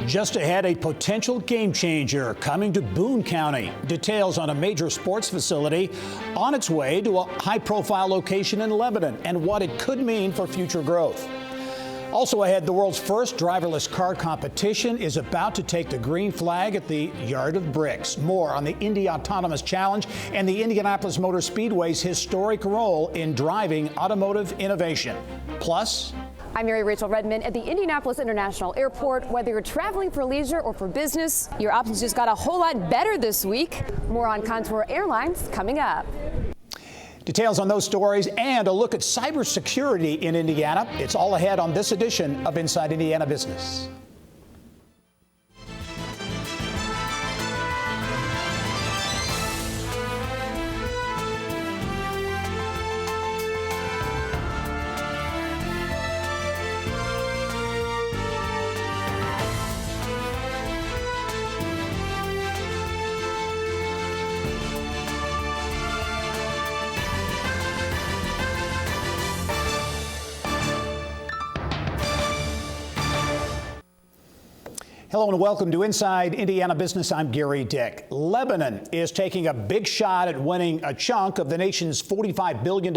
Just ahead, a potential game changer coming to Boone County. Details on a major sports facility on its way to a high-profile location in Lebanon and what it could mean for future growth. Also ahead, the world's first driverless car competition is about to take the green flag at the Yard of Bricks. More on the Indy Autonomous Challenge and the Indianapolis Motor Speedway's historic role in driving automotive innovation. Plus, I'm Mary Rachel Redmond at the Indianapolis International Airport. Whether you're traveling for leisure or for business, your options just got a whole lot better this week. More on Contour Airlines coming up. Details on those stories and a look at cybersecurity in Indiana. It's all ahead on this edition of Inside Indiana Business. Hello and welcome to Inside Indiana Business. I'm Gerry Dick. Lebanon is taking a big shot at winning a chunk of the nation's $45 billion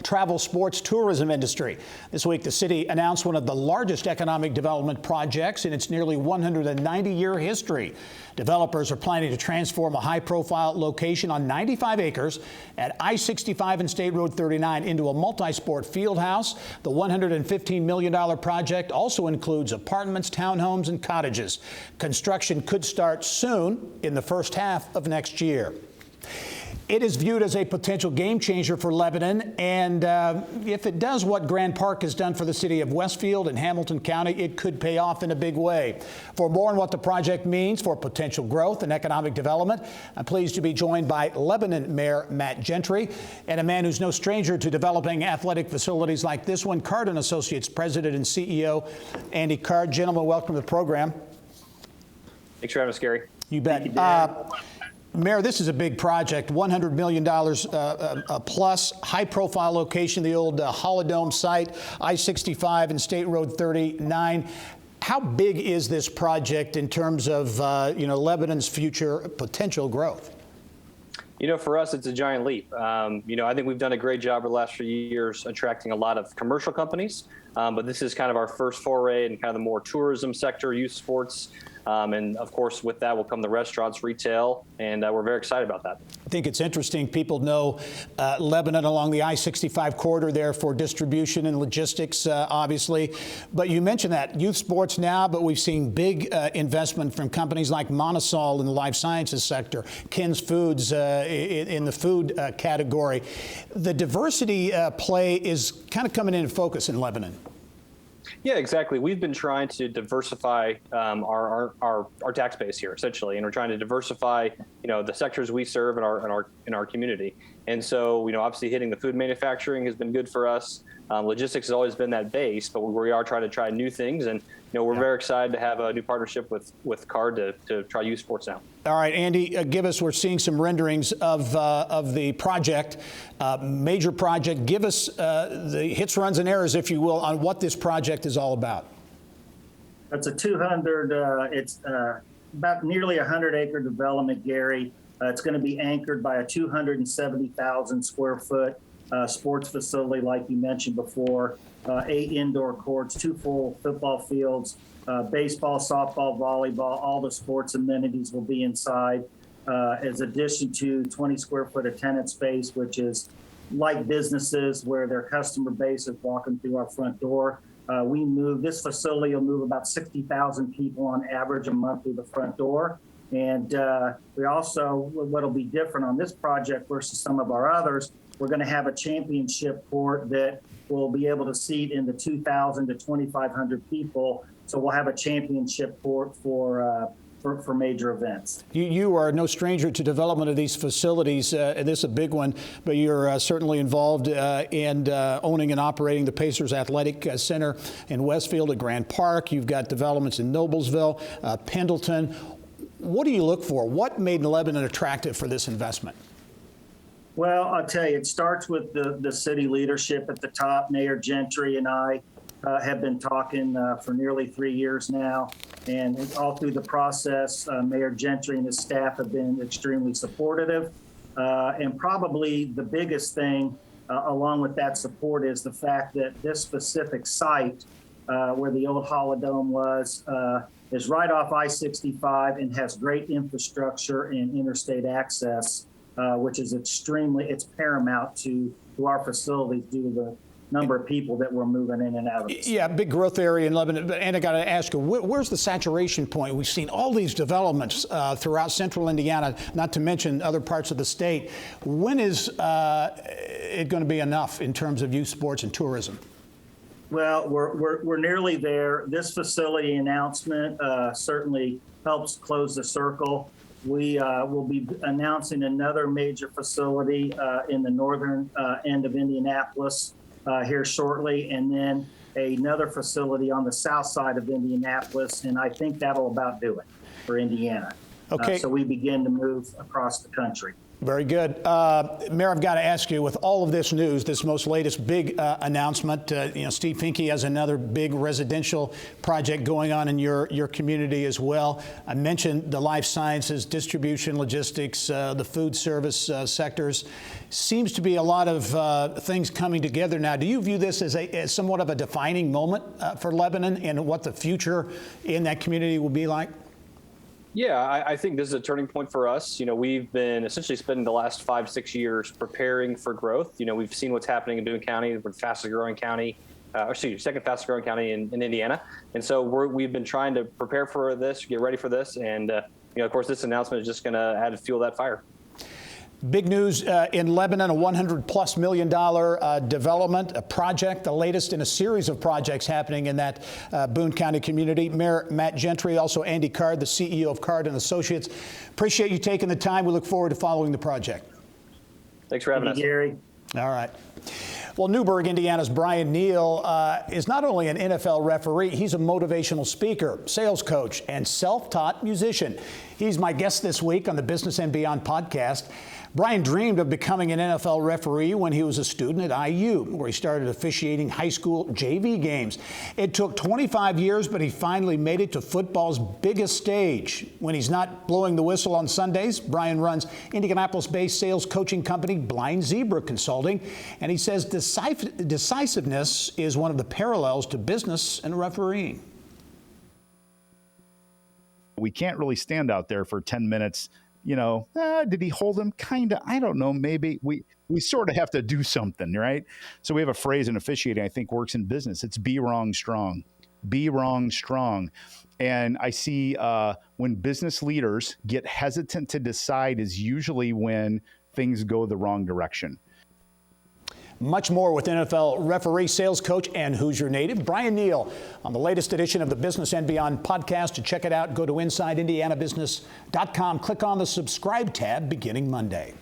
travel sports tourism industry. This week, the city announced one of the largest economic development projects in its nearly 190-year history. Developers are planning to transform a high-profile location on 95 acres at I-65 and State Road 39 into a multi-sport field house. The $115 million project also includes apartments, townhomes, and cottages. Construction could start soon in the first half of next year. It is viewed as a potential game changer for Lebanon, and if it does what Grand Park has done for the city of Westfield and Hamilton County, it could pay off in a big way. For more on what the project means for potential growth and economic development, I'm pleased to be joined by Lebanon Mayor Matt Gentry and a man who's no stranger to developing athletic facilities like this one, Card & Associates President and CEO Andy Card. Gentlemen, welcome to the program. Thanks for having us, Gary. You bet. Mayor, this is a big project, $100 million plus, high-profile location, the old Holodome site, I-65 and State Road 39. How big is this project in terms of, Lebanon's future potential growth? For us, it's a giant leap. I think we've done a great job over the last few years attracting a lot of commercial companies, but this is kind of our first foray in kind of the more tourism sector, youth sports. And of course, with that will come the restaurants, retail, and we're very excited about that. I think it's interesting. People know Lebanon along the I-65 corridor there for distribution and logistics, obviously. But you mentioned that youth sports now, but we've seen big investment from companies like Monosol in the life sciences sector, Ken's Foods in the food category. The diversity play is kind of coming into focus in Lebanon. Yeah, exactly. We've been trying to diversify our tax base here, essentially, and we're trying to diversify, the sectors we serve in our community. And so, obviously, hitting the food manufacturing has been good for us. Logistics has always been that base, but we are trying to try new things, and we're very excited to have a new partnership with Card to try youth sports now. All right, Andy, we're seeing some renderings of the project, major project. Give us the hits, runs, and errors, if you will, on what this project is all about. It's it's about nearly 100-acre development, Gary. It's going to be anchored by a 270,000 square foot sports facility, like you mentioned before, 8 indoor courts, 2 full football fields, baseball, softball, volleyball, all the sports amenities will be inside, as addition to 20 square foot of tenant space, which is like businesses where their customer base is walking through our front door. This facility will move about 60,000 people on average a month through the front door. And we also, what'll be different on this project versus some of our others, we're going to have a championship court that will be able to seat in the 2,000 to 2,500 people. So we'll have a championship court for major events. You are no stranger to development of these facilities, and this is a big one, but you're certainly involved in owning and operating the Pacers Athletic Center in Westfield at Grand Park. You've got developments in Noblesville, Pendleton. What do you look for? What made Lebanon attractive for this investment? Well, I'll tell you, it starts with the city leadership at the top, Mayor Gentry and I. have been talking for nearly 3 years now. And all through the process, Mayor Gentry and his staff have been extremely supportive. And probably the biggest thing along with that support is the fact that this specific site where the old Holodome was is right off I-65 and has great infrastructure and interstate access, which is it's paramount to our facilities due to the number of people that we're moving in and out of. Yeah, big growth area in Lebanon. And I got to ask you, where's the saturation point? We've seen all these developments throughout central Indiana, not to mention other parts of the state. When is it going to be enough in terms of youth sports and tourism? Well, we're nearly there. This facility announcement certainly helps close the circle. We will be announcing another major facility in the northern end of Indianapolis here shortly, and then another facility on the south side of Indianapolis, and I think that'll about do it for Indiana. Okay. So we begin to move across the country. Very good. Mayor, I've got to ask you, with all of this news, this most latest big announcement, Steve Finke has another big residential project going on in your community as well. I mentioned the life sciences, distribution, logistics, the food service sectors. Seems to be a lot of things coming together now. Do you view this as somewhat of a defining moment for Lebanon and what the future in that community will be like? Yeah, I think this is a turning point for us. We've been essentially spending the last 5-6 years preparing for growth. We've seen what's happening in Boone County, the fastest growing county, second fastest growing county in Indiana. And so we've been trying to prepare for this, get ready for this. And, of course, this announcement is just going to add fuel to that fire. Big news in Lebanon, a $100+ million development, a project, the latest in a series of projects happening in that Boone County community. Mayor Matt Gentry, also Andy Card, the CEO of Card and Associates. Appreciate you taking the time. We look forward to following the project. Thanks for having us. Gary. All right. Well, Newburgh, Indiana's BRYAN NEALE is not only an NFL referee, he's a motivational speaker, sales coach, and self-taught musician. He's my guest this week on the Business and Beyond podcast. BRYAN dreamed of becoming an NFL referee when he was a student at IU, where he started officiating high school JV games. It took 25 years, but he finally made it to football's biggest stage. When he's not blowing the whistle on Sundays, BRYAN runs Indianapolis-based sales coaching company Blind Zebra Consulting, and he says decisiveness is one of the parallels to business and refereeing. We can't really stand out there for 10 minutes. Did he hold him? Kind of. I don't know. Maybe we sort of have to do something, right? So we have a phrase in officiating I think works in business. It's be wrong strong. Be wrong strong. And I see when business leaders get hesitant to decide is usually when things go the wrong direction. Much more with NFL referee, sales coach, and Hoosier native BRYAN NEALE on the latest edition of the Business and Beyond podcast. To check it out, go to InsideIndianaBusiness.com. Click on the subscribe tab beginning Monday.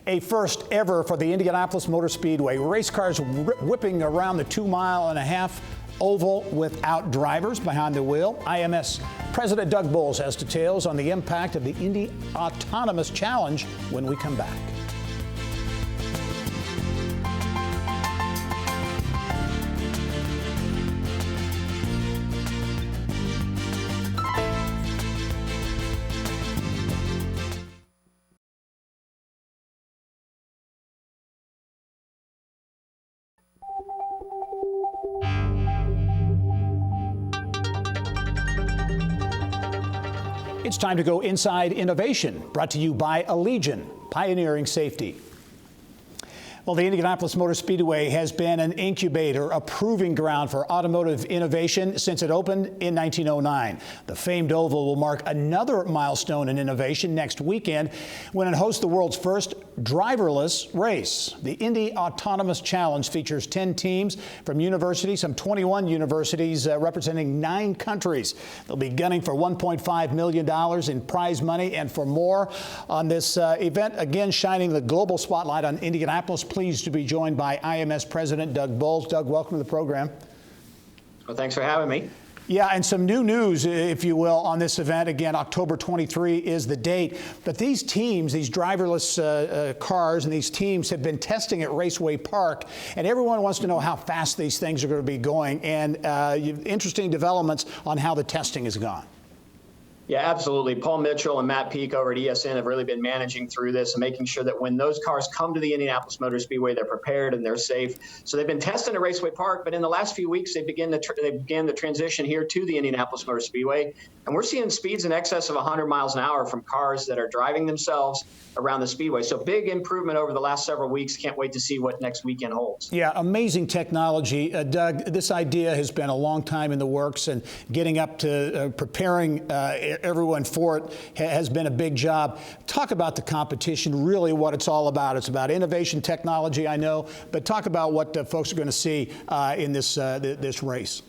A first ever for the Indianapolis Motor Speedway. Race cars whipping around the 2.5-mile oval without drivers behind the wheel. IMS President Doug Boles has details on the impact of the Indy Autonomous Challenge when we come back. It's time to go inside innovation, brought to you by Allegiant, pioneering safety. Well, the Indianapolis Motor Speedway has been an incubator, a proving ground for automotive innovation since it opened in 1909. The famed oval will mark another milestone in innovation next weekend when it hosts the world's first driverless race. The Indy Autonomous Challenge features 10 teams from universities, some 21 universities representing 9 countries. They'll be gunning for $1.5 million in prize money, and for more on this event, again shining the global spotlight on Indianapolis. Pleased to be joined by IMS President Doug Boles. Doug, welcome to the program. Well, thanks for having me. Yeah, and some new news, if you will, on this event. Again, October 23 is the date. But these teams, these driverless cars and these teams have been testing at Raceway Park, and everyone wants to know how fast these things are going to be going, and interesting developments on how the testing has gone. Yeah, absolutely. Paul Mitchell and Matt Peak over at ESN have really been managing through this and making sure that when those cars come to the Indianapolis Motor Speedway, they're prepared and they're safe. So they've been testing at Raceway Park, but in the last few weeks, they began the transition here to the Indianapolis Motor Speedway. And we're seeing speeds in excess of 100 miles an hour from cars that are driving themselves around the Speedway. So big improvement over the last several weeks. Can't wait to see what next weekend holds. Yeah, amazing technology. Doug, this idea has been a long time in the works, and getting up to preparing everyone for it has been a big job. Talk about the competition, really what it's all about. It's about innovation technology, I know, but talk about what folks are going to see in this race.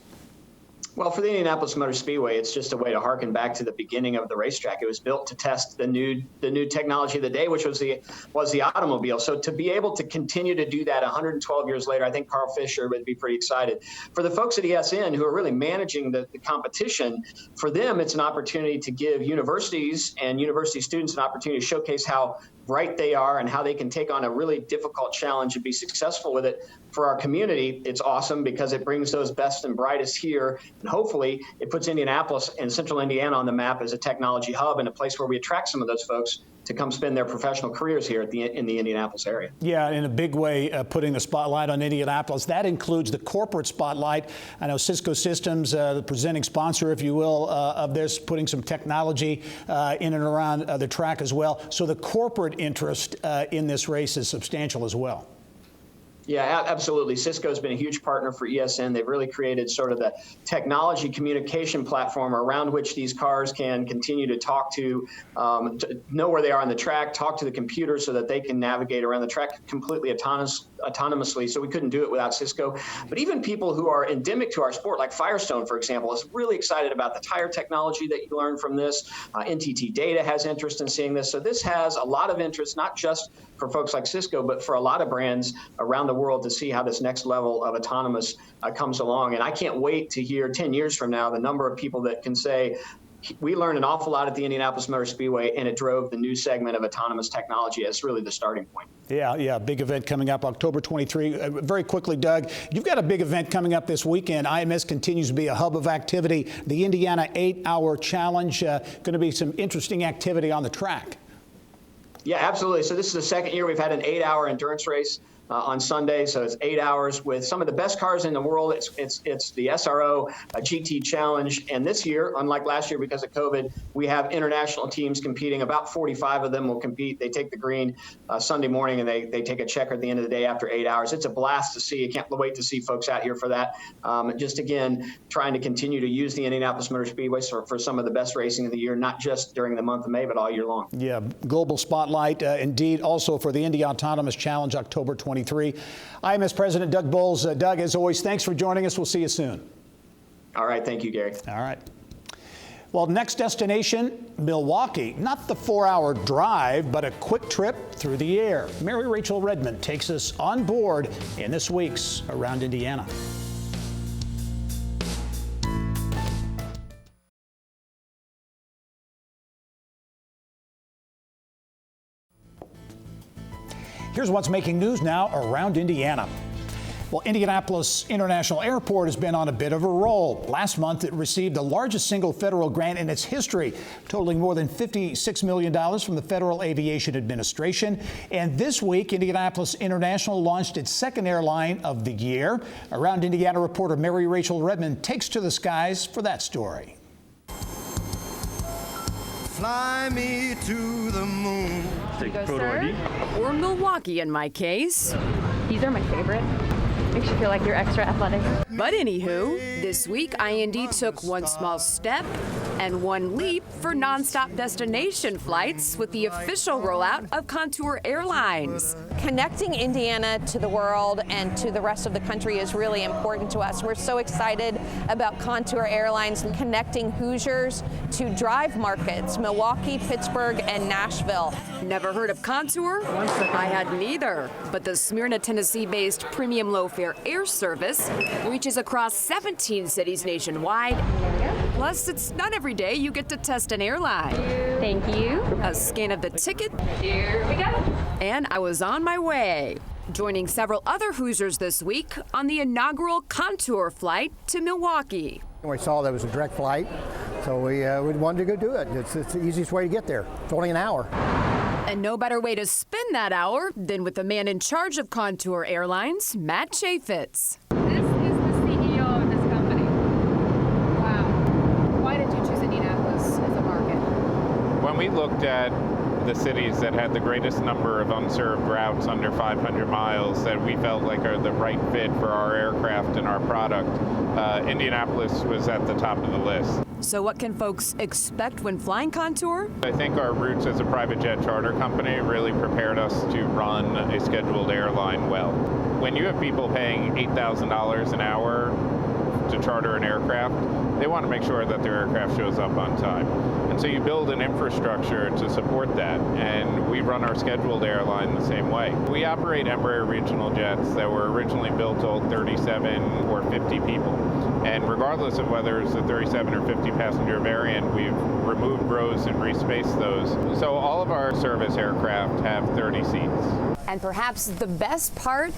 Well, for the Indianapolis Motor Speedway, it's just a way to harken back to the beginning of the racetrack. It was built to test the new technology of the day, which was the automobile. So to be able to continue to do that 112 years later, I think Carl Fisher would be pretty excited. For the folks at ESN who are really managing the competition, for them it's an opportunity to give universities and university students an opportunity to showcase how bright they are and how they can take on a really difficult challenge and be successful with it. For our community, it's awesome because it brings those best and brightest here, and hopefully it puts Indianapolis and Central Indiana on the map as a technology hub and a place where we attract some of those folks to come spend their professional careers here in the Indianapolis area. Yeah, in a big way, putting the spotlight on Indianapolis. That includes the corporate spotlight. I know Cisco Systems, the presenting sponsor, if you will, of this, putting some technology in and around the track as well. So the corporate interest in this race is substantial as well. Yeah, absolutely. Cisco's been a huge partner for ESN. They've really created sort of the technology communication platform around which these cars can continue to talk to know where they are on the track, talk to the computer so that they can navigate around the track completely autonomously. So we couldn't do it without Cisco. But even people who are endemic to our sport, like Firestone, for example, is really excited about the tire technology that you learn from this. NTT Data has interest in seeing this. So this has a lot of interest, not just for folks like Cisco, but for a lot of brands around the world to see how this next level of autonomous comes along. And I can't wait to hear 10 years from now the number of people that can say, we learned an awful lot at the Indianapolis Motor Speedway, and it drove the new segment of autonomous technology as really the starting point. Yeah, big event coming up October 23. Very quickly, Doug, you've got a big event coming up this weekend. IMS continues to be a hub of activity. The Indiana 8-Hour Challenge, going to be some interesting activity on the track. Yeah, absolutely. So this is the second year we've had an 8-hour endurance race on Sunday. So it's 8 hours with some of the best cars in the world. It's the SRO GT Challenge. And this year, unlike last year because of COVID, we have international teams competing. About 45 of them will compete. They take the green Sunday morning and they take a checker at the end of the day after 8 hours. It's a blast to see. I can't wait to see folks out here for that. Just again, trying to continue to use the Indianapolis Motor Speedway for some of the best racing of the year, not just during the month of May, but all year long. Yeah, global spotlight indeed also for the Indy Autonomous Challenge, October 23. IMS President Doug Boles. Doug, as always, thanks for joining us. We'll see you soon. All right. Thank you, Gary. All right. Well, next destination, Milwaukee. Not the 4-hour drive, but a quick trip through the air. Mary Rachel Redmond takes us on board in this week's Around Indiana. Here's what's making news now around Indiana. Well, Indianapolis International Airport has been on a bit of a roll. Last month, it received the largest single federal grant in its history, totaling more than $56 million from the Federal Aviation Administration. And this week, Indianapolis International launched its second airline of the year. Around Indiana reporter Mary Rachel Redmond takes to the skies for that story. Fly me to the moon. Take photo ID. Or Milwaukee in my case. These are my favorite. Makes you feel like you're extra athletic. But anywho, this week IND took one small step and one leap for nonstop destination flights with the official rollout of Contour Airlines. Connecting Indiana to the world and to the rest of the country is really important to us. We're so excited about Contour Airlines connecting Hoosiers to drive markets, Milwaukee, Pittsburgh, and Nashville. Never heard of Contour? I hadn't either. But the Smyrna, Tennessee-based premium low-fare air service reaches across 17 13 cities nationwide. Plus, it's not every day you get to test an airline. Thank you. A scan of the ticket. Here we go. And I was on my way, joining several other Hoosiers this week on the inaugural Contour flight to Milwaukee. We saw there was a direct flight, so we wanted to go do it. It's the easiest way to get there. It's only an hour. And no better way to spend that hour than with the man in charge of Contour Airlines, Matt Chaffetz. This is the CEO of this company. Wow. Why did you choose Indianapolis as a market? When we looked at the cities that had the greatest number of unserved routes under 500 miles that we felt like are the right fit for our aircraft and our product, Indianapolis was at the top of the list. So what can folks expect when flying Contour? I think our roots as a private jet charter company really prepared us to run a scheduled airline well. When you have people paying $8,000 an hour to charter an aircraft, they want to make sure that their aircraft shows up on time. And so you build an infrastructure to support that, and we run our scheduled airline the same way. We operate Embraer regional jets that were originally built to hold 37 or 50 people. And regardless of whether it's a 37 or 50 passenger variant, we've removed rows and respaced those. So all of our service aircraft have 30 seats. And perhaps the best part,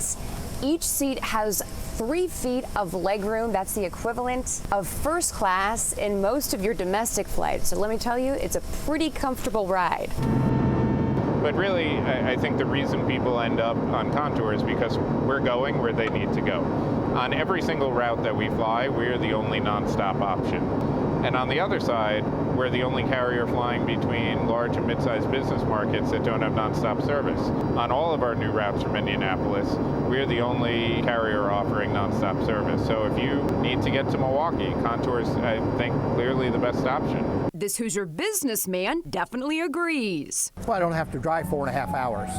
each seat has 3 feet of legroom. That's the equivalent of first class in most of your domestic flights. So let me tell you, it's a pretty comfortable ride. But really, I think the reason people end up on Contour is because we're going where they need to go. On every single route that we fly, we're the only nonstop option. And on the other side, we're the only carrier flying between large and mid-sized business markets that don't have nonstop service. On all of our new routes from Indianapolis, we're the only carrier offering nonstop service. So if you need to get to Milwaukee, Contour is, I think, clearly the best option. This Hoosier businessman definitely agrees. Well, I don't have to drive 4.5 hours.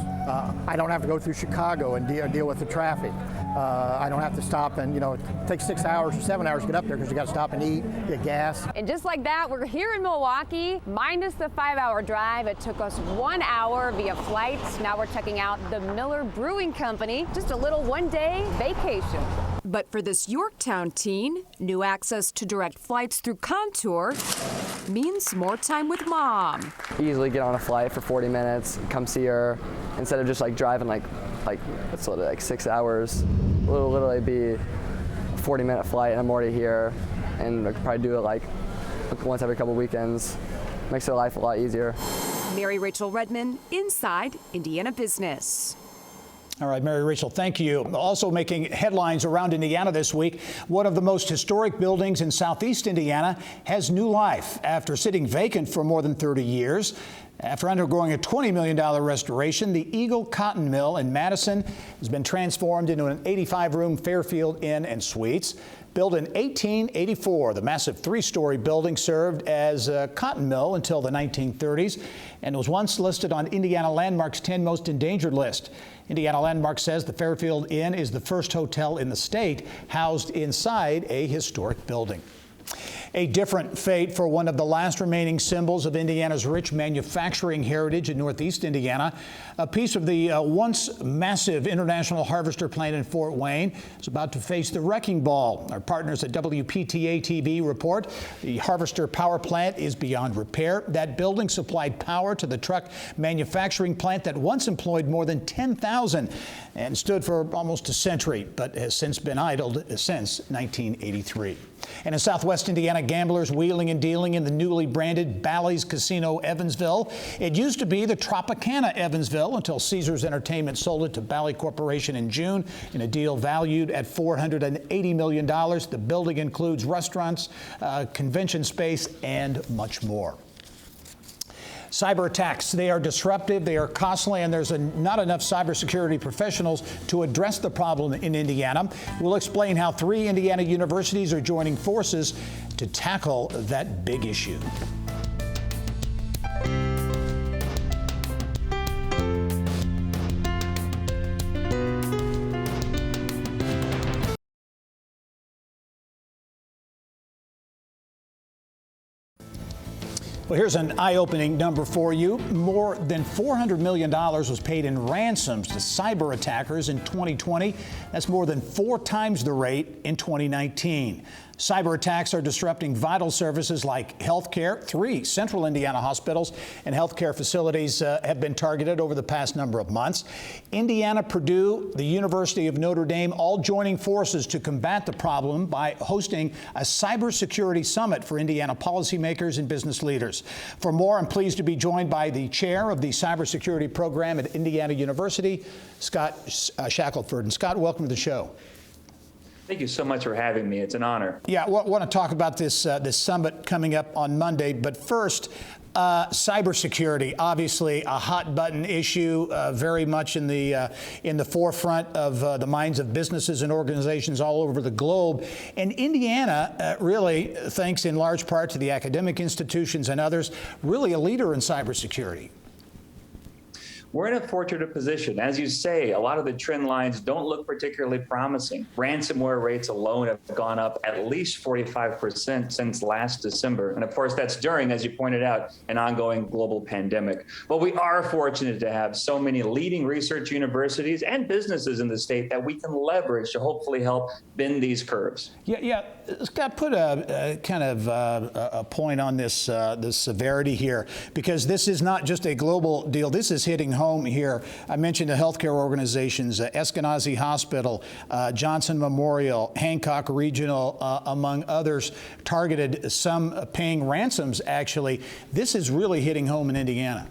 I don't have to go through Chicago and deal with the traffic. I don't have to stop and, it takes 6 hours or 7 hours to get up there because you got to stop and eat, get gas. And just like that, we're here in Milwaukee, minus the 5-hour drive. It took us 1 hour via flight. Now we're checking out the Miller Brewing Company. Just a little one-day vacation. But for this Yorktown teen, new access to direct flights through Contour means more time with mom. Easily get on a flight for 40 minutes, come see her, instead of just driving like 6 hours. It'll literally be a 40-minute flight and I'm already here, and I could probably do it once every couple weekends. Makes their life a lot easier. Mary Rachel Redman, Inside Indiana Business. All right, Mary Rachel, thank you. Also making headlines around Indiana this week, one of the most historic buildings in southeast Indiana has new life after sitting vacant for more than 30 years. After undergoing a $20 million restoration, the Eagle Cotton Mill in Madison has been transformed into an 85-room Fairfield Inn and Suites. Built in 1884, the massive 3-story building served as a cotton mill until the 1930s and was once listed on Indiana Landmark's 10 most endangered list. Indiana Landmark says the Fairfield Inn is the first hotel in the state housed inside a historic building. A different fate for one of the last remaining symbols of Indiana's rich manufacturing heritage in northeast Indiana. A piece of the once massive International Harvester plant in Fort Wayne is about to face the wrecking ball. Our partners at WPTA TV report the Harvester power plant is beyond repair. That building supplied power to the truck manufacturing plant that once employed more than 10,000 and stood for almost a century, but has since been idled since 1983. And in southwest Indiana, gamblers wheeling and dealing in the newly branded Bally's Casino Evansville. It used to be the Tropicana Evansville until Caesars Entertainment sold it to Bally Corporation in June in a deal valued at $480 million. The building includes restaurants, convention space, and much more. Cyber attacks, they are disruptive, they are costly, and there's not enough cybersecurity professionals to address the problem in Indiana. We'll explain how 3 Indiana universities are joining forces to tackle that big issue. Well, here's an eye-opening number for you. More than $400 million was paid in ransoms to cyber attackers in 2020. That's more than 4 times the rate in 2019. Cyber attacks are disrupting vital services like health care. 3 central Indiana hospitals and healthcare facilities have been targeted over the past number of months. Indiana, Purdue, the University of Notre Dame all joining forces to combat the problem by hosting a cybersecurity summit for Indiana policymakers and business leaders. For more, I'm pleased to be joined by the chair of the cybersecurity program at Indiana University, Scott Shackelford. And Scott, welcome to the show. Thank you so much for having me. It's an honor. Yeah, I want to talk about this summit coming up on Monday. But first, cybersecurity, obviously a hot button issue, very much in the forefront of the minds of businesses and organizations all over the globe. And Indiana, really, thanks in large part to the academic institutions and others, really a leader in cybersecurity. We're in a fortunate position. As you say, a lot of the trend lines don't look particularly promising. Ransomware rates alone have gone up at least 45% since last December. And of course, that's during, as you pointed out, an ongoing global pandemic. But we are fortunate to have so many leading research universities and businesses in the state that we can leverage to hopefully help bend these curves. Yeah. Scott, put a kind of a point on this severity here, because this is not just a global deal. This is hitting home here. I mentioned the healthcare organizations, Eskenazi Hospital, Johnson Memorial, Hancock Regional, among others, targeted, some paying ransoms, actually. This is really hitting home in Indiana.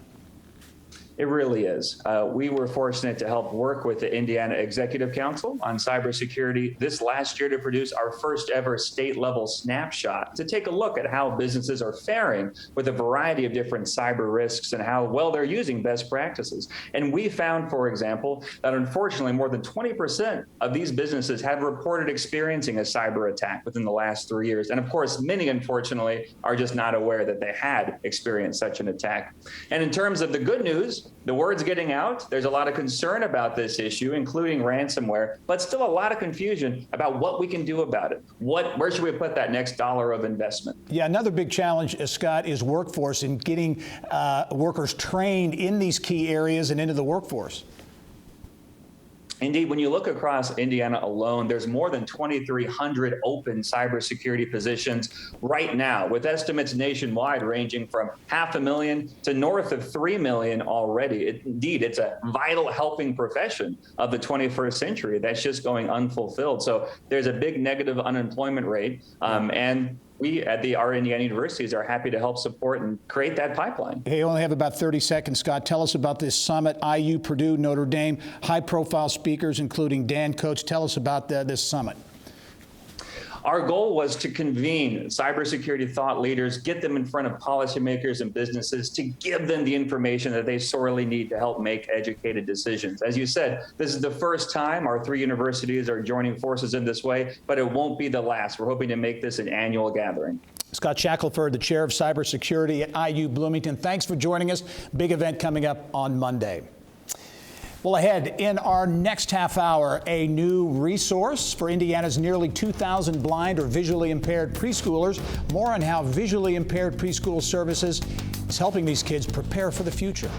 It really is. We were fortunate to help work with the Indiana Executive Council on cybersecurity this last year to produce our first ever state-level snapshot to take a look at how businesses are faring with a variety of different cyber risks and how well they're using best practices. And we found, for example, that unfortunately more than 20% of these businesses have reported experiencing a cyber attack within the last 3 years. And of course, many, unfortunately, are just not aware that they had experienced such an attack. And in terms of the good news, the word's getting out. There's a lot of concern about this issue, including ransomware, but still a lot of confusion about what we can do about it. Where should we put that next dollar of investment? Yeah, another big challenge, Scott, is workforce and getting workers trained in these key areas and into the workforce. Indeed, when you look across Indiana alone, there's more than 2,300 open cybersecurity positions right now, with estimates nationwide ranging from 500,000 to north of 3 million already. Indeed, it's a vital helping profession of the 21st century that's just going unfulfilled. So there's a big negative unemployment rate, and we at our Indiana universities are happy to help support and create that pipeline. Hey, you only have about 30 seconds, Scott. Tell us about this summit. IU, Purdue, Notre Dame, high-profile speakers, including Dan Coates. Tell us about this summit. Our goal was to convene cybersecurity thought leaders, get them in front of policymakers and businesses to give them the information that they sorely need to help make educated decisions. As you said, this is the first time our 3 universities are joining forces in this way, but it won't be the last. We're hoping to make this an annual gathering. Scott Shackelford, the chair of cybersecurity at IU Bloomington. Thanks for joining us. Big event coming up on Monday. Well, ahead in our next half hour, a new resource for Indiana's nearly 2,000 blind or visually impaired preschoolers. More on how visually impaired preschool services is helping these kids prepare for the future.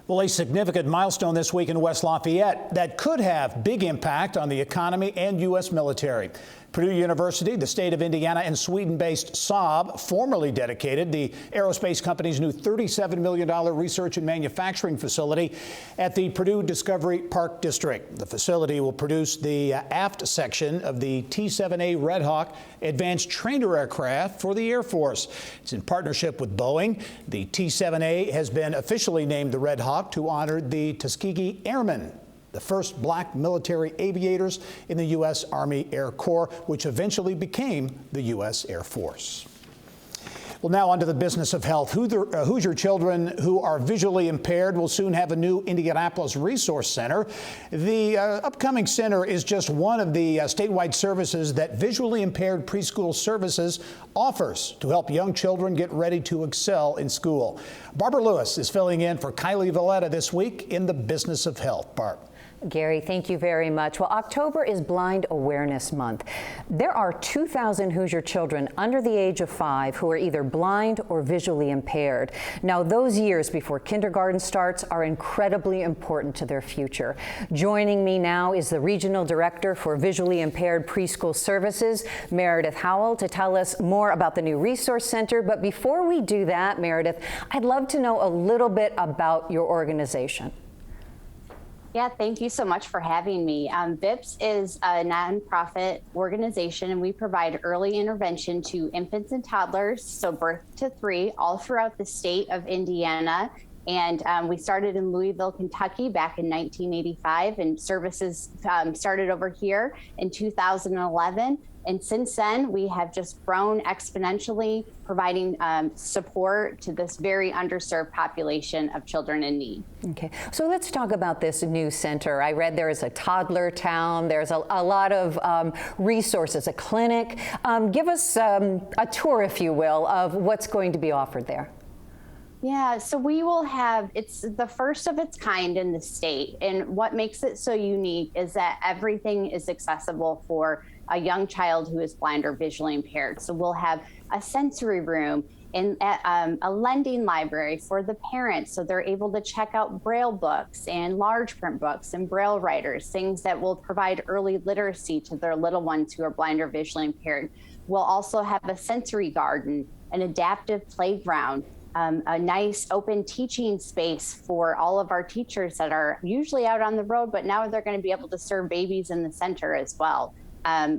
Well, a significant milestone this week in West Lafayette that could have big impact on the economy and U.S. military. Purdue University, the state of Indiana, and Sweden-based Saab formally dedicated the aerospace company's new $37 million research and manufacturing facility at the Purdue Discovery Park District. The facility will produce the aft section of the T-7A Red Hawk advanced trainer aircraft for the Air Force. It's in partnership with Boeing. The T-7A has been officially named the Red Hawk to honor the Tuskegee Airmen, the first black military aviators in the U.S. Army Air Corps, which eventually became the U.S. Air Force. Well, now onto the business of health. Hoosier children who are visually impaired will soon have a new Indianapolis Resource Center. The upcoming center is just one of the statewide services that visually impaired preschool services offers to help young children get ready to excel in school. Barbara Lewis is filling in for Kylie Valletta this week in the business of health. Barb. Gary, thank you very much. Well, October is Blind Awareness Month. There are 2,000 Hoosier children under the age of 5 who are either blind or visually impaired. Now, those years before kindergarten starts are incredibly important to their future. Joining me now is the Regional Director for Visually Impaired Preschool Services, Meredith Howell, to tell us more about the new Resource Center. But before we do that, Meredith, I'd love to know a little bit about your organization. Yeah, thank you so much for having me. VIPS is a nonprofit organization, and we provide early intervention to infants and toddlers, so birth to 3, all throughout the state of Indiana. And we started in Louisville, Kentucky back in 1985, and services started over here in 2011. And since then, we have just grown exponentially, providing support to this very underserved population of children in need. Okay, so let's talk about this new center. I read there is a toddler town. There's a lot of resources, a clinic. Give us a tour, if you will, of what's going to be offered there. Yeah, so we will have, it's the first of its kind in the state. And what makes it so unique is that everything is accessible for a young child who is blind or visually impaired. So we'll have a sensory room and a lending library for the parents, so they're able to check out Braille books and large print books and Braille writers, things that will provide early literacy to their little ones who are blind or visually impaired. We'll also have a sensory garden, an adaptive playground, a nice open teaching space for all of our teachers that are usually out on the road, but now they're going to be able to serve babies in the center as well.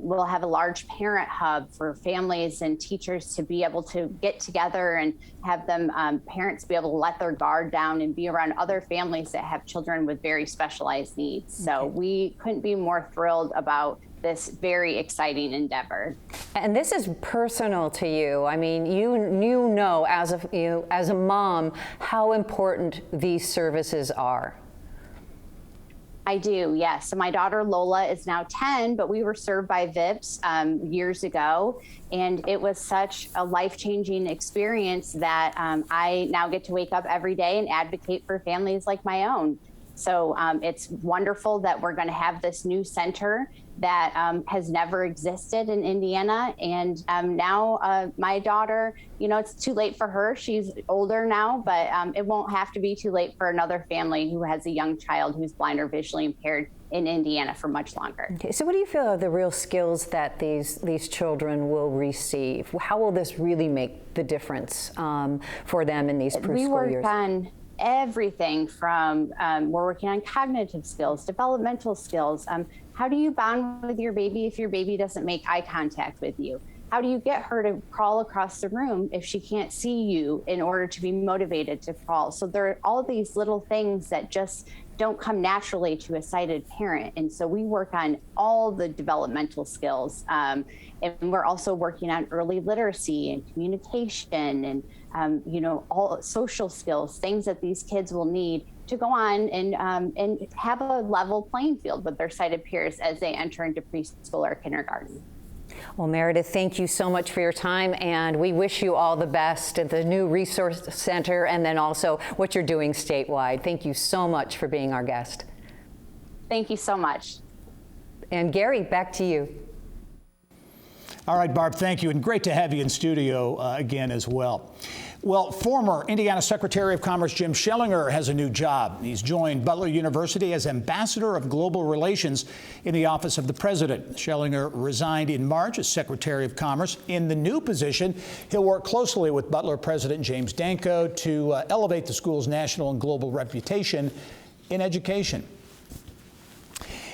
We'll have a large parent hub for families and teachers to be able to get together and have them, parents be able to let their guard down and be around other families that have children with very specialized needs. So we couldn't be more thrilled about this very exciting endeavor. And this is personal to you. I mean, you know as a mom how important these services are. I do, yes. So my daughter Lola is now 10, but we were served by VIPS years ago, and it was such a life-changing experience that I now get to wake up every day and advocate for families like my own. So it's wonderful that we're going to have this new center that has never existed in Indiana. And now my daughter, you know, it's too late for her. She's older now, but it won't have to be too late for another family who has a young child who's blind or visually impaired in Indiana for much longer. Okay, so what do you feel are the real skills that these children will receive? How will this really make the difference for them in these preschool years? We work on everything from, we're working on cognitive skills, developmental skills. How do you bond with your baby if your baby doesn't make eye contact with you? How do you get her to crawl across the room if she can't see you in order to be motivated to crawl? So there are all these little things that just don't come naturally to a sighted parent. And so we work on all the developmental skills. And we're also working on early literacy and communication and, you know, all social skills, things that these kids will need to go on and have a level playing field with their sighted peers as they enter into preschool or kindergarten. Well, Meredith, thank you so much for your time, and we wish you all the best at the new Resource Center and then also what you're doing statewide. Thank you so much for being our guest. Thank you so much. And Gary, back to you. All right, Barb, thank you, and great to have you in studio again as well. Well, former Indiana Secretary of Commerce Jim Schellinger has a new job. He's joined Butler University as Ambassador of Global Relations in the Office of the President. Schellinger resigned in March as Secretary of Commerce. In the new position, he'll work closely with Butler President James Danko to elevate the school's national and global reputation in education.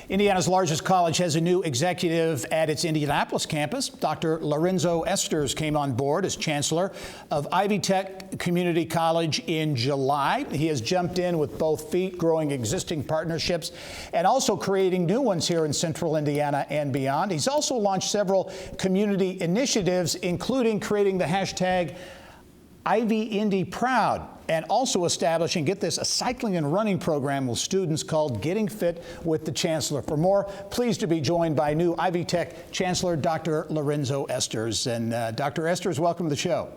Indiana's largest college has a new executive at its Indianapolis campus. Dr. Lorenzo Esters came on board as Chancellor of Ivy Tech Community College in July. He has jumped in with both feet, growing existing partnerships and also creating new ones here in central Indiana and beyond. He's also launched several community initiatives, including creating the hashtag INDY proud, and also establishing, get this, a cycling and running program with students called Getting Fit with the Chancellor. For more, pleased to be joined by new Ivy Tech Chancellor, Dr. Lorenzo Esters. And Dr. Esters, welcome to the show.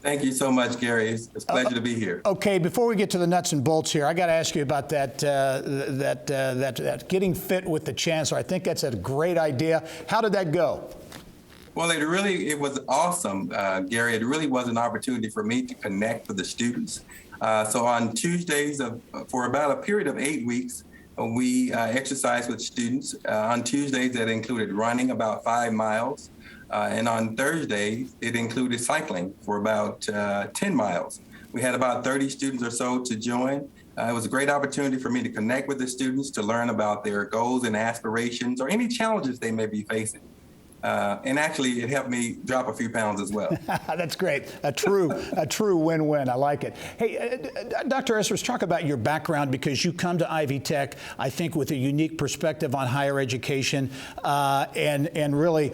Thank you so much, Gary. It's a pleasure to be here. Okay, before we get to the nuts and bolts here, I got to ask you about that Getting Fit with the Chancellor. I think that's a great idea. How did that go? Well, it was awesome, Gary. It really was an opportunity for me to connect with the students. So on Tuesdays, for about a period of 8 weeks, we exercised with students. On Tuesdays, that included running about 5 miles. And on Thursdays, it included cycling for about 10 miles. We had about 30 students or so to join. It was a great opportunity for me to connect with the students, to learn about their goals and aspirations or any challenges they may be facing. And actually, it helped me drop a few pounds as well. That's great. A true win-win. I like it. Hey, Dr. Esters, talk about your background, because you come to Ivy Tech, I think, with a unique perspective on higher education and really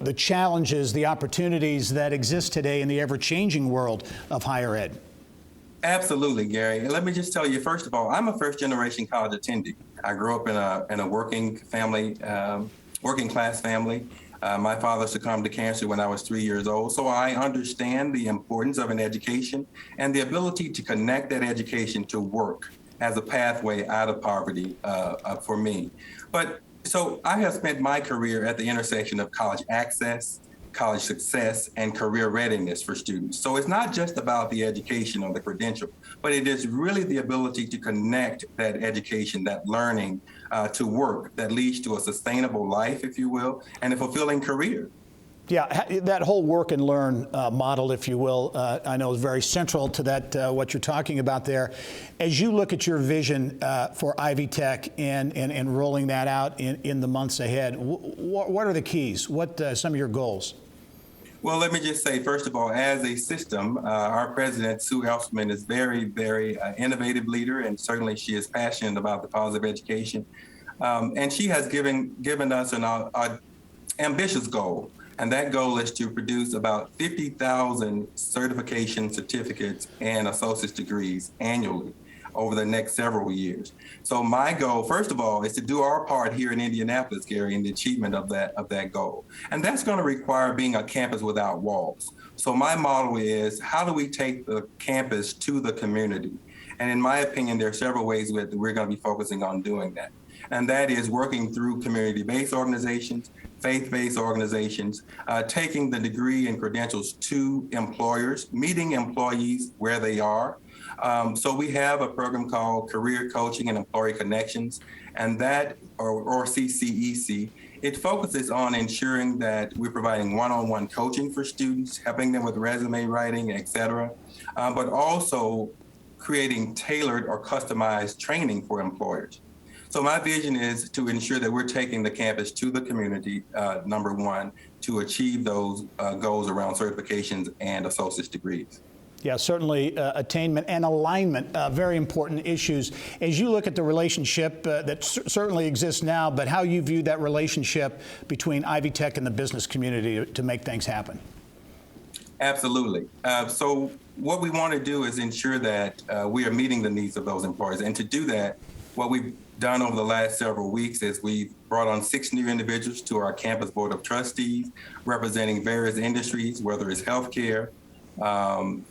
the challenges, the opportunities that exist today in the ever-changing world of higher ed. Absolutely, Gary. And let me just tell you, first of all, I'm a first-generation college attendee. I grew up in a working family, working class family. My father succumbed to cancer when I was 3 years old, so I understand the importance of an education and the ability to connect that education to work as a pathway out of poverty for me. So I have spent my career at the intersection of college access, college success, and career readiness for students. So it's not just about the education or the credential, but it is really the ability to connect that education, that learning to work that leads to a sustainable life, if you will, and a fulfilling career. Yeah, that whole work and learn model, if you will, I know is very central to that, what you're talking about there. As you look at your vision for Ivy Tech and rolling that out in the months ahead, what are the keys? What some of your goals? Well, let me just say, first of all, as a system, our president, Sue Ellsman, is very, very innovative leader, and certainly she is passionate about the positive education. And she has given us an ambitious goal. And that goal is to produce about 50,000 certification certificates and associate's degrees annually over the next several years. So my goal, first of all, is to do our part here in Indianapolis, Gary, in the achievement of that goal. And that's going to require being a campus without walls. So my model is, how do we take the campus to the community? And in my opinion, there are several ways that we're going to be focusing on doing that. And that is working through community-based organizations, faith-based organizations, taking the degree and credentials to employers, meeting employees where they are. So we have a program called Career Coaching and Employee Connections, and that, or CCEC, it focuses on ensuring that we're providing one-on-one coaching for students, helping them with resume writing, et cetera, but also creating tailored or customized training for employers. So my vision is to ensure that we're taking the campus to the community, number one, to achieve those goals around certifications and associate's degrees. Yeah, certainly attainment and alignment, very important issues. As you look at the relationship that certainly exists now, but how you view that relationship between Ivy Tech and the business community to make things happen. Absolutely. So what we want to do is ensure that we are meeting the needs of those employers. And to do that, what we've done over the last several weeks is we've brought on 6 new individuals to our campus board of trustees, representing various industries, whether it's healthcare,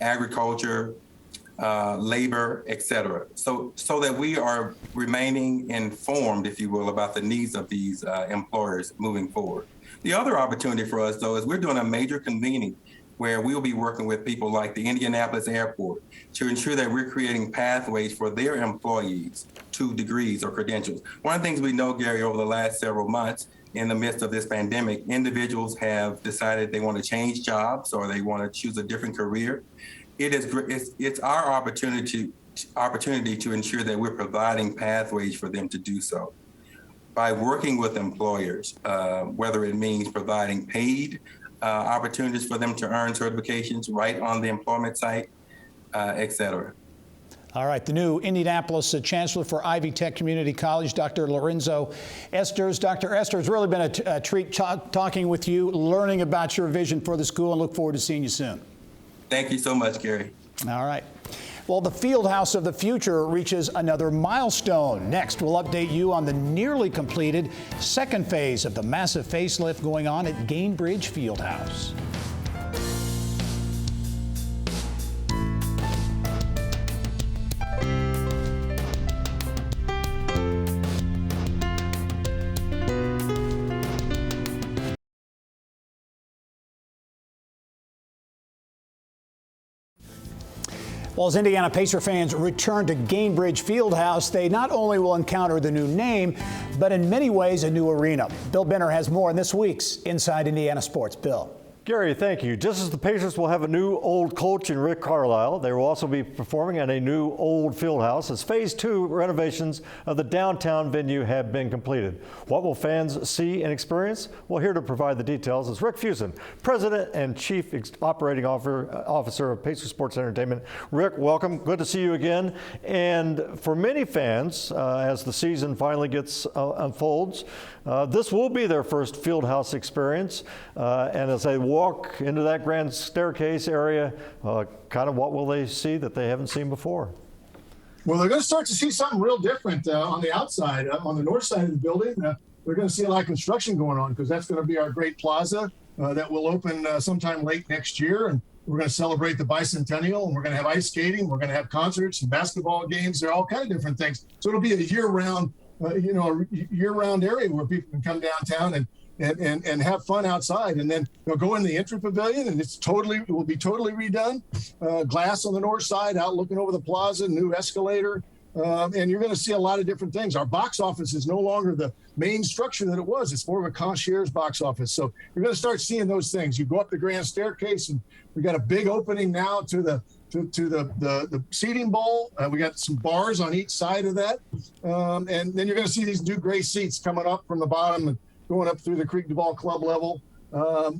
agriculture, labor, et cetera. So that we are remaining informed, if you will, about the needs of these employers moving forward. The other opportunity for us, though, is we're doing a major convening where we'll be working with people like the Indianapolis Airport to ensure that we're creating pathways for their employees to degrees or credentials. One of the things we know, Gary, over the last several months, in the midst of this pandemic, individuals have decided they want to change jobs or they want to choose a different career. It's our opportunity to ensure that we're providing pathways for them to do so by working with employers, whether it means providing paid opportunities for them to earn certifications right on the employment site, et cetera. All right, the new Indianapolis Chancellor for Ivy Tech Community College, Dr. Lorenzo Esters. Dr. Esters, it's really been a treat talking with you, learning about your vision for the school, and look forward to seeing you soon. Thank you so much, Gary. All right. Well, the Fieldhouse of the future reaches another milestone. Next, we'll update you on the nearly completed second phase of the massive facelift going on at Gainbridge Fieldhouse. Well, as Indiana Pacer fans return to Gainbridge Fieldhouse, they not only will encounter the new name, but in many ways a new arena. Bill Benner has more in this week's Inside Indiana Sports. Bill. Gary, thank you. Just as the Pacers will have a new old coach in Rick Carlisle, they will also be performing at a new old Fieldhouse as Phase 2 renovations of the downtown venue have been completed. What will fans see and experience? Well, here to provide the details is Rick Fuson, President and Chief Operating Officer of Pacer Sports Entertainment. Rick, welcome. Good to see you again. And for many fans, as the season finally unfolds, this will be their first Fieldhouse experience. And as they walk into that grand staircase area, kind of what will they see that they haven't seen before? Well, they're going to start to see something real different on the outside. On the north side of the building, they're going to see a lot of construction going on because that's going to be our great plaza that will open sometime late next year. And we're going to celebrate the bicentennial, and we're going to have ice skating. We're going to have concerts and basketball games. There are all kinds of different things. So it'll be a year-round year-round area where people can come downtown and have fun outside. And then they'll go in the entry pavilion, and it will be totally redone. Glass on the north side, out looking over the plaza, new escalator. And you're going to see a lot of different things. Our box office is no longer the main structure that it was. It's more of a concierge box office. So you're going to start seeing those things. You go up the grand staircase, and we got a big opening now to the seating bowl. We got some bars on each side of that. And then you're going to see these new gray seats coming up from the bottom and going up through the Creek Duval Club level.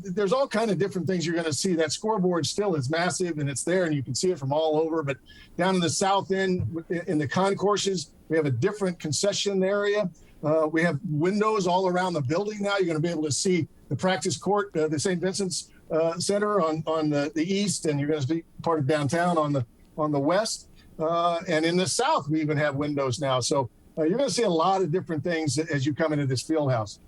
There's all kind of different things you're going to see. That scoreboard still is massive, and it's there, and you can see it from all over. But down in the south end, in the concourses, we have a different concession area. We have windows all around the building now. You're going to be able to see the practice court, the St. Vincent's Center on the east, and you're going to be part of downtown on the west. And in the south, we even have windows now. So you're going to see a lot of different things as you come into this field house.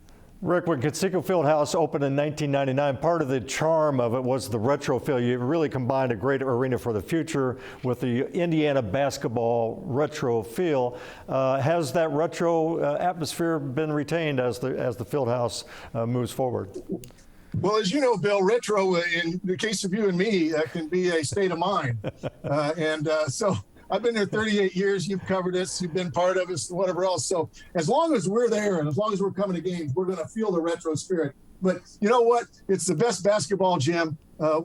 Rick, when Conseco Fieldhouse opened in 1999, part of the charm of it was the retro feel. You really combined a great arena for the future with the Indiana basketball retro feel. Has that retro atmosphere been retained as the Fieldhouse moves forward? Well, as you know, Bill, retro, in the case of you and me, can be a state of mind. So I've been there 38 years. You've covered us. You've been part of us, whatever else. So as long as we're there and as long as we're coming to games, we're going to feel the retro spirit. But you know what? It's the best basketball gym.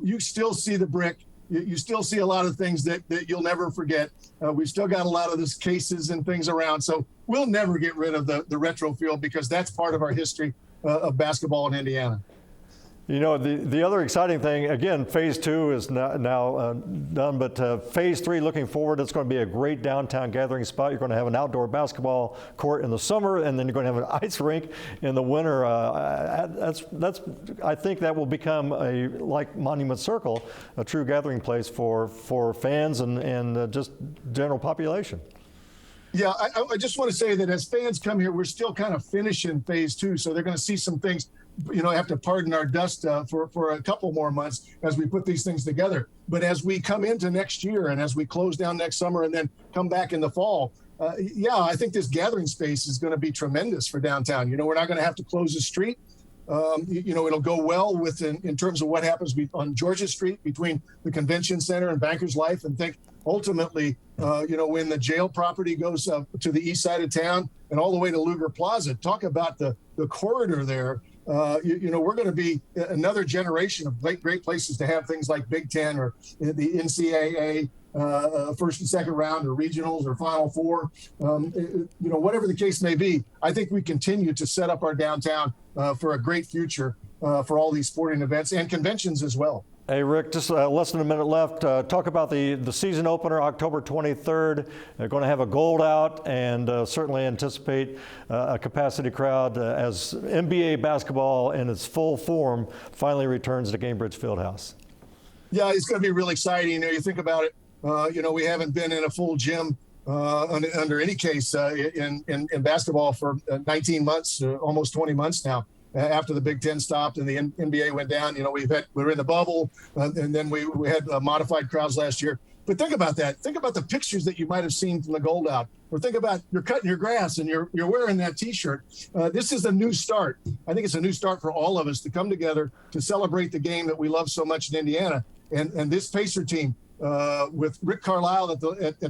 You still see the brick. You still see a lot of things that you'll never forget. We've still got a lot of those cases and things around. So we'll never get rid of the retro feel because that's part of our history of basketball in Indiana. You know, the other exciting thing, again, Phase 2 is now done, but Phase 3, looking forward, it's going to be a great downtown gathering spot. You're going to have an outdoor basketball court in the summer, and then you're going to have an ice rink in the winter. I think that will become like Monument Circle, a true gathering place for fans and just general population. Yeah, I just want to say that as fans come here, we're still kind of finishing Phase 2, so they're going to see some things. You know, have to pardon our dust for a couple more months as we put these things together. But as we come into next year and as we close down next summer and then come back in the fall, I think this gathering space is going to be tremendous for downtown. You know, we're not going to have to close the street. It'll go well with in terms of what happens on Georgia Street between the Convention Center and Bankers Life. And think ultimately, when the jail property goes to the east side of town and all the way to Luger Plaza, talk about the corridor there. We're going to be another generation of great places to have things like Big Ten or the NCAA first and second round or regionals or Final Four. Whatever the case may be, I think we continue to set up our downtown for a great future for all these sporting events and conventions as well. Hey, Rick, just less than a minute left. Talk about the season opener, October 23rd. They're going to have a gold out and certainly anticipate a capacity crowd as NBA basketball in its full form finally returns to Gainbridge Fieldhouse. Yeah, it's going to be really exciting. You know, you think about it, you know, we haven't been in a full gym under any case in basketball for 19 months, almost 20 months now. After the Big Ten stopped and the NBA went down, you know, we were in the bubble, and then we had modified crowds last year. But think about that. Think about the pictures that you might have seen from the Gold Out, or think about you're cutting your grass and you're wearing that T-shirt. This is a new start. I think it's a new start for all of us to come together to celebrate the game that we love so much in Indiana. And this Pacer team with Rick Carlisle at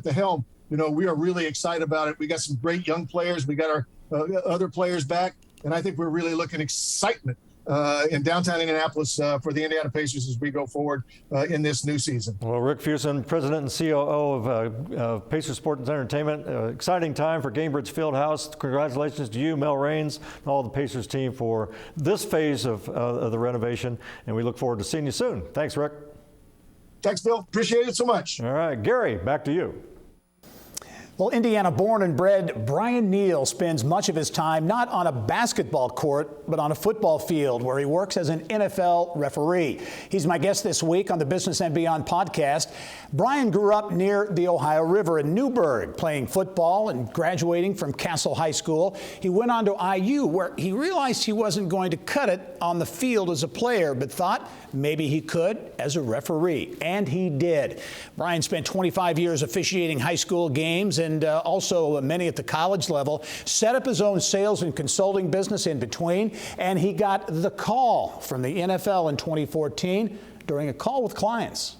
the helm, you know, we are really excited about it. We got some great young players. We got our other players back. And I think we're really looking excitement in downtown Indianapolis for the Indiana Pacers as we go forward in this new season. Well, Rick Fuson, President and COO of Pacer Sports and Entertainment. Exciting time for Gainbridge Fieldhouse. Congratulations to you, Mel Raines, and all the Pacers team for this phase of the renovation. And we look forward to seeing you soon. Thanks, Rick. Thanks, Bill. Appreciate it so much. All right, Gary, back to you. Well, Indiana born and bred BRYAN NEALE spends much of his time not on a basketball court, but on a football field where he works as an NFL referee. He's my guest this week on the Business and Beyond podcast. BRYAN grew up near the Ohio River in Newburgh, playing football and graduating from Castle High School. He went on to IU, where he realized he wasn't going to cut it on the field as a player, but thought maybe he could as a referee, and he did. BRYAN spent 25 years officiating high school games and also many at the college level, set up his own sales and consulting business in between, and he got the call from the NFL in 2014 during a call with clients.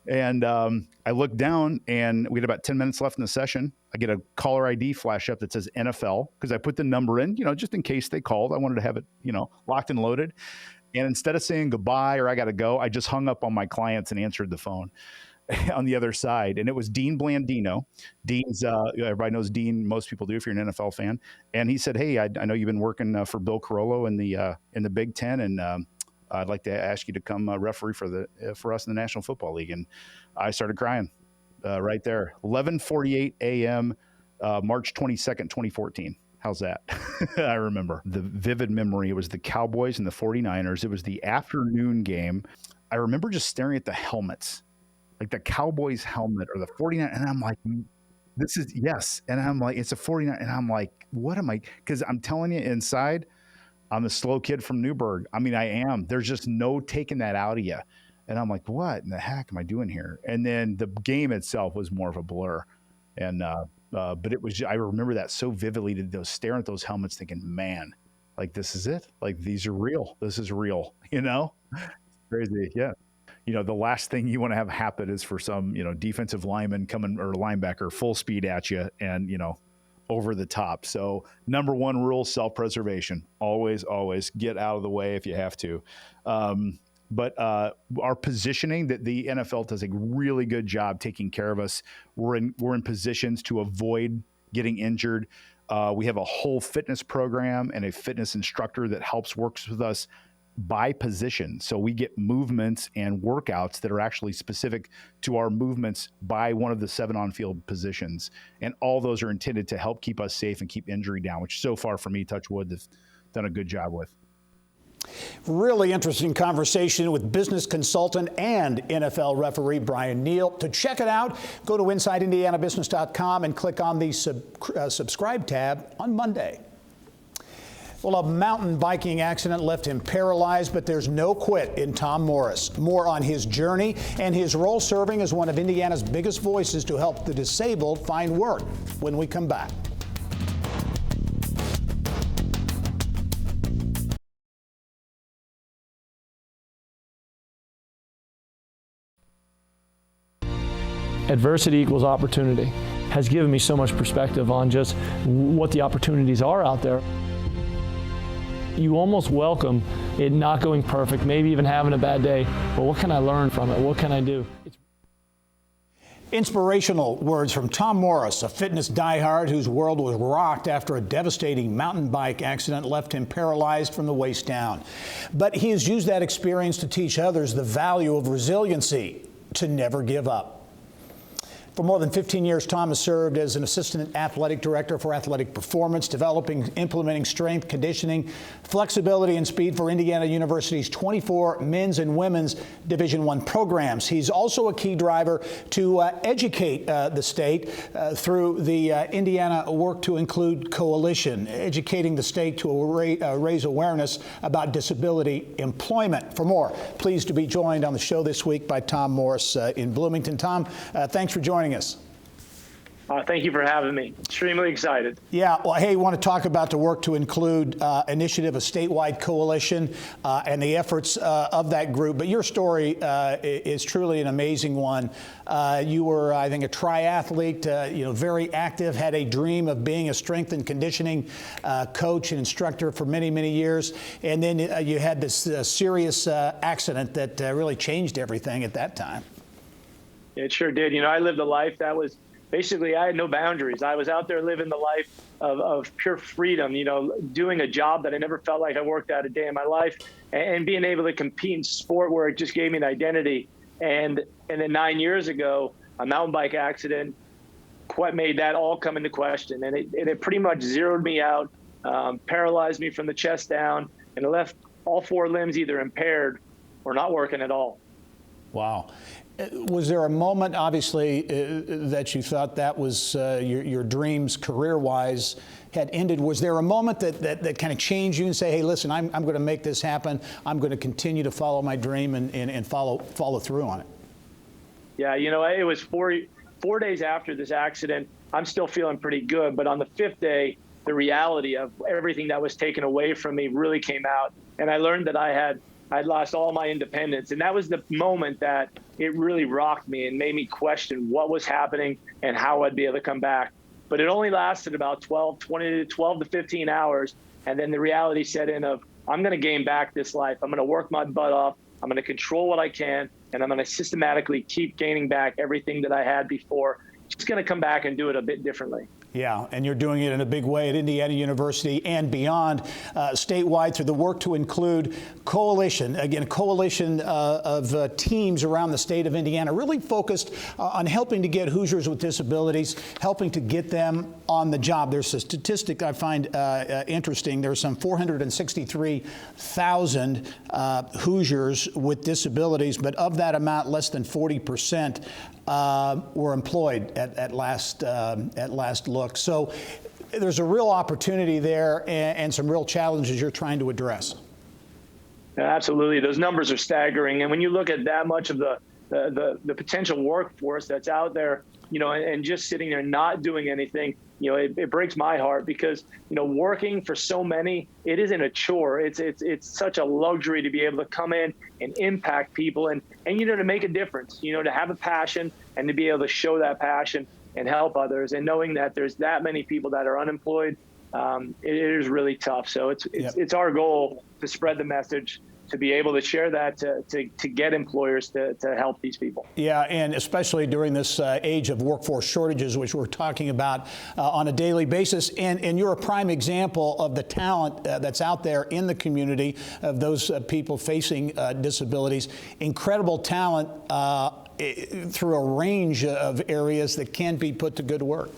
And I looked down, and we had about 10 minutes left in the session. I get a caller ID flash up that says NFL, because I put the number in, you know, just in case they called. I wanted to have it, you know, locked and loaded. And instead of saying goodbye or I got to go, I just hung up on my clients and answered the phone on the other side. And it was Dean Blandino. Dean's, everybody knows Dean. Most people do if you're an NFL fan. And he said, hey, I know you've been working for Bill Carollo in the Big Ten, and I'd like to ask you to come referee for us in the National Football League. And I started crying right there. 11:48 a.m., March 22nd, 2014. How's that? I remember the vivid memory. It was the Cowboys and the 49ers. It was the afternoon game. I remember just staring at the helmets, like the Cowboys helmet or the 49ers. And I'm like, this is, yes. And I'm like, it's a 49. And I'm like, what am I? Because I'm telling you, inside, I'm a slow kid from Newburgh. I mean, I am. There's just no taking that out of you. And I'm like, what in the heck am I doing here? And then the game itself was more of a blur. And, but it was, I remember that so vividly, those staring at those helmets thinking, man, like, this is it. Like, these are real. This is real, you know? Crazy. Yeah. You know, the last thing you want to have happen is for some, you know, defensive lineman coming or linebacker full speed at you and, you know, over the top. So number one rule, self-preservation. Always get out of the way if you have to. But our positioning, that the NFL does a really good job taking care of us. We're in positions to avoid getting injured. We have a whole fitness program and a fitness instructor that works with us by position. So we get movements and workouts that are actually specific to our movements by one of the 7 on-field positions. And all those are intended to help keep us safe and keep injury down, which so far for me, touch wood, they've done a good job with. Really interesting conversation with business consultant and NFL referee BRYAN NEALE. To check it out, go to InsideIndianaBusiness.com and click on the subscribe tab on Monday. Well, a mountain biking accident left him paralyzed, but there's no quit in Tom Morris. More on his journey and his role serving as one of Indiana's biggest voices to help the disabled find work when we come back. Adversity equals opportunity has given me so much perspective on just what the opportunities are out there. You almost welcome it not going perfect, maybe even having a bad day, but what can I learn from it? What can I do? Inspirational words from Tom Morris, a fitness diehard whose world was rocked after a devastating mountain bike accident left him paralyzed from the waist down. But he has used that experience to teach others the value of resiliency, to never give up. For more than 15 years, Tom has served as an assistant athletic director for athletic performance, developing, implementing strength, conditioning, flexibility, and speed for Indiana University's 24 men's and women's Division I programs. He's also a key driver to educate the state through the Indiana Work to Include Coalition, educating the state to raise awareness about disability employment. For more, pleased to be joined on the show this week by Tom Morris in Bloomington. Tom, thanks for joining us. Thank you for having me. Extremely excited. Yeah, well, hey, I want to talk about the Work to Include initiative, a statewide coalition, and the efforts of that group. But your story is truly an amazing one. You were, I think, a triathlete, very active, had a dream of being a strength and conditioning coach and instructor for many, many years. And then you had this serious accident that really changed everything at that time. It sure did. I lived a life that was basically, I had no boundaries. I was out there living the life of pure freedom, doing a job that I never felt like I worked out a day in my life, and being able to compete in sport where it just gave me an identity. And then 9 years ago, a mountain bike accident made that all come into question. And it pretty much zeroed me out, paralyzed me from the chest down, and it left all four limbs either impaired or not working at all. Wow. Was there a moment, obviously, that you thought that was your dreams career-wise had ended? Was there a moment that kind of changed you and say, hey, listen, I'm going to make this happen. I'm going to continue to follow my dream and follow through on it? Yeah, it was four days after this accident. I'm still feeling pretty good. But on the fifth day, the reality of everything that was taken away from me really came out. And I learned that I'd lost all my independence. And that was the moment that it really rocked me and made me question what was happening and how I'd be able to come back. But it only lasted about 12 to 15 hours. And then the reality set in of, I'm going to gain back this life. I'm going to work my butt off. I'm going to control what I can. And I'm going to systematically keep gaining back everything that I had before. Just going to come back and do it a bit differently. Yeah, and you're doing it in a big way at Indiana University and beyond, statewide through the Work to Include Coalition. Again, a coalition of teams around the state of Indiana really focused on helping to get Hoosiers with disabilities, helping to get them on the job. There's a statistic I find interesting. There's some 463,000 Hoosiers with disabilities, but of that amount, less than 40% were employed at last look. So there's a real opportunity there and some real challenges you're trying to address. Absolutely. Those numbers are staggering. And when you look at that much of the potential workforce that's out there, and just sitting there not doing anything, it breaks my heart because, working for so many, it isn't a chore. It's such a luxury to be able to come in and impact people and to make a difference, to have a passion and to be able to show that passion and help others. And knowing that there's that many people that are unemployed, it is really tough. So it's our goal to spread the message, to be able to share that, to get employers to help these people. Yeah, and especially during this age of workforce shortages, which we're talking about on a daily basis. And you're a prime example of the talent that's out there in the community of those people facing disabilities. Incredible talent through a range of areas that can be put to good work.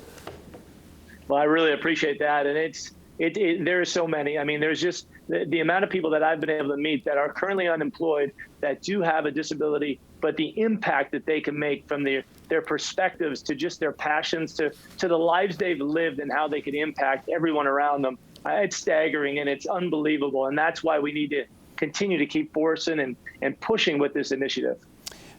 Well, I really appreciate that. And there are so many. I mean, there's just the amount of people that I've been able to meet that are currently unemployed, that do have a disability, but the impact that they can make from their perspectives to just their passions to the lives they've lived and how they can impact everyone around them. It's staggering and it's unbelievable. And that's why we need to continue to keep forcing and pushing with this initiative.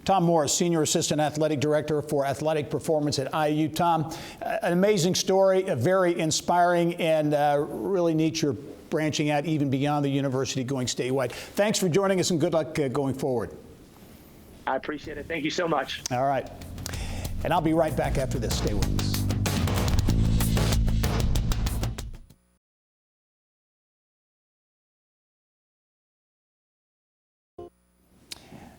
Tom Morris, Senior Assistant Athletic Director for Athletic Performance at IU. Tom, an amazing story, very inspiring, and really neat you're branching out even beyond the university, going statewide. Thanks for joining us and good luck going forward. I appreciate it. Thank you so much. All right. And I'll be right back after this. Stay with us.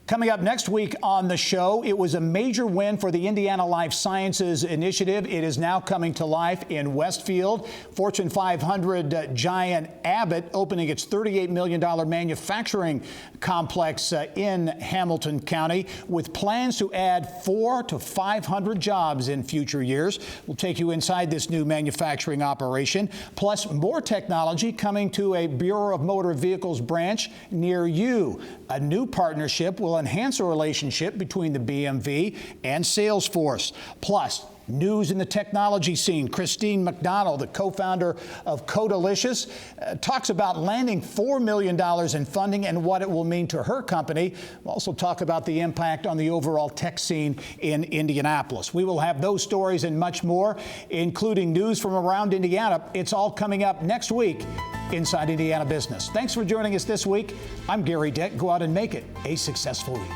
Coming up next week on the show, it was a major win for the Indiana Life Sciences Initiative. It is now coming to life in Westfield. Fortune 500 giant Abbott opening its $38 million manufacturing complex in Hamilton County with plans to add 400 to 500 jobs in future years. We'll take you inside this new manufacturing operation, plus more technology coming to a Bureau of Motor Vehicles branch near you. A new partnership will enhance a relationship between the BMV and Salesforce. Plus, news in the technology scene. Christine McDonald, the co-founder of Codalicious, talks about landing $4 million in funding and what it will mean to her company. We'll also talk about the impact on the overall tech scene in Indianapolis. We will have those stories and much more, including news from around Indiana. It's all coming up next week inside Indiana Business. Thanks for joining us this week. I'm Gerry Dick. Go out and make it a successful week.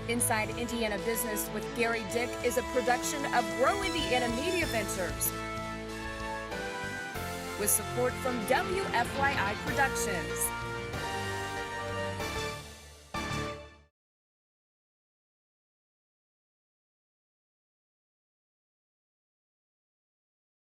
Inside Indiana Business with Gerry Dick is a production of Grow Indiana Media Ventures with support from WFYI Productions.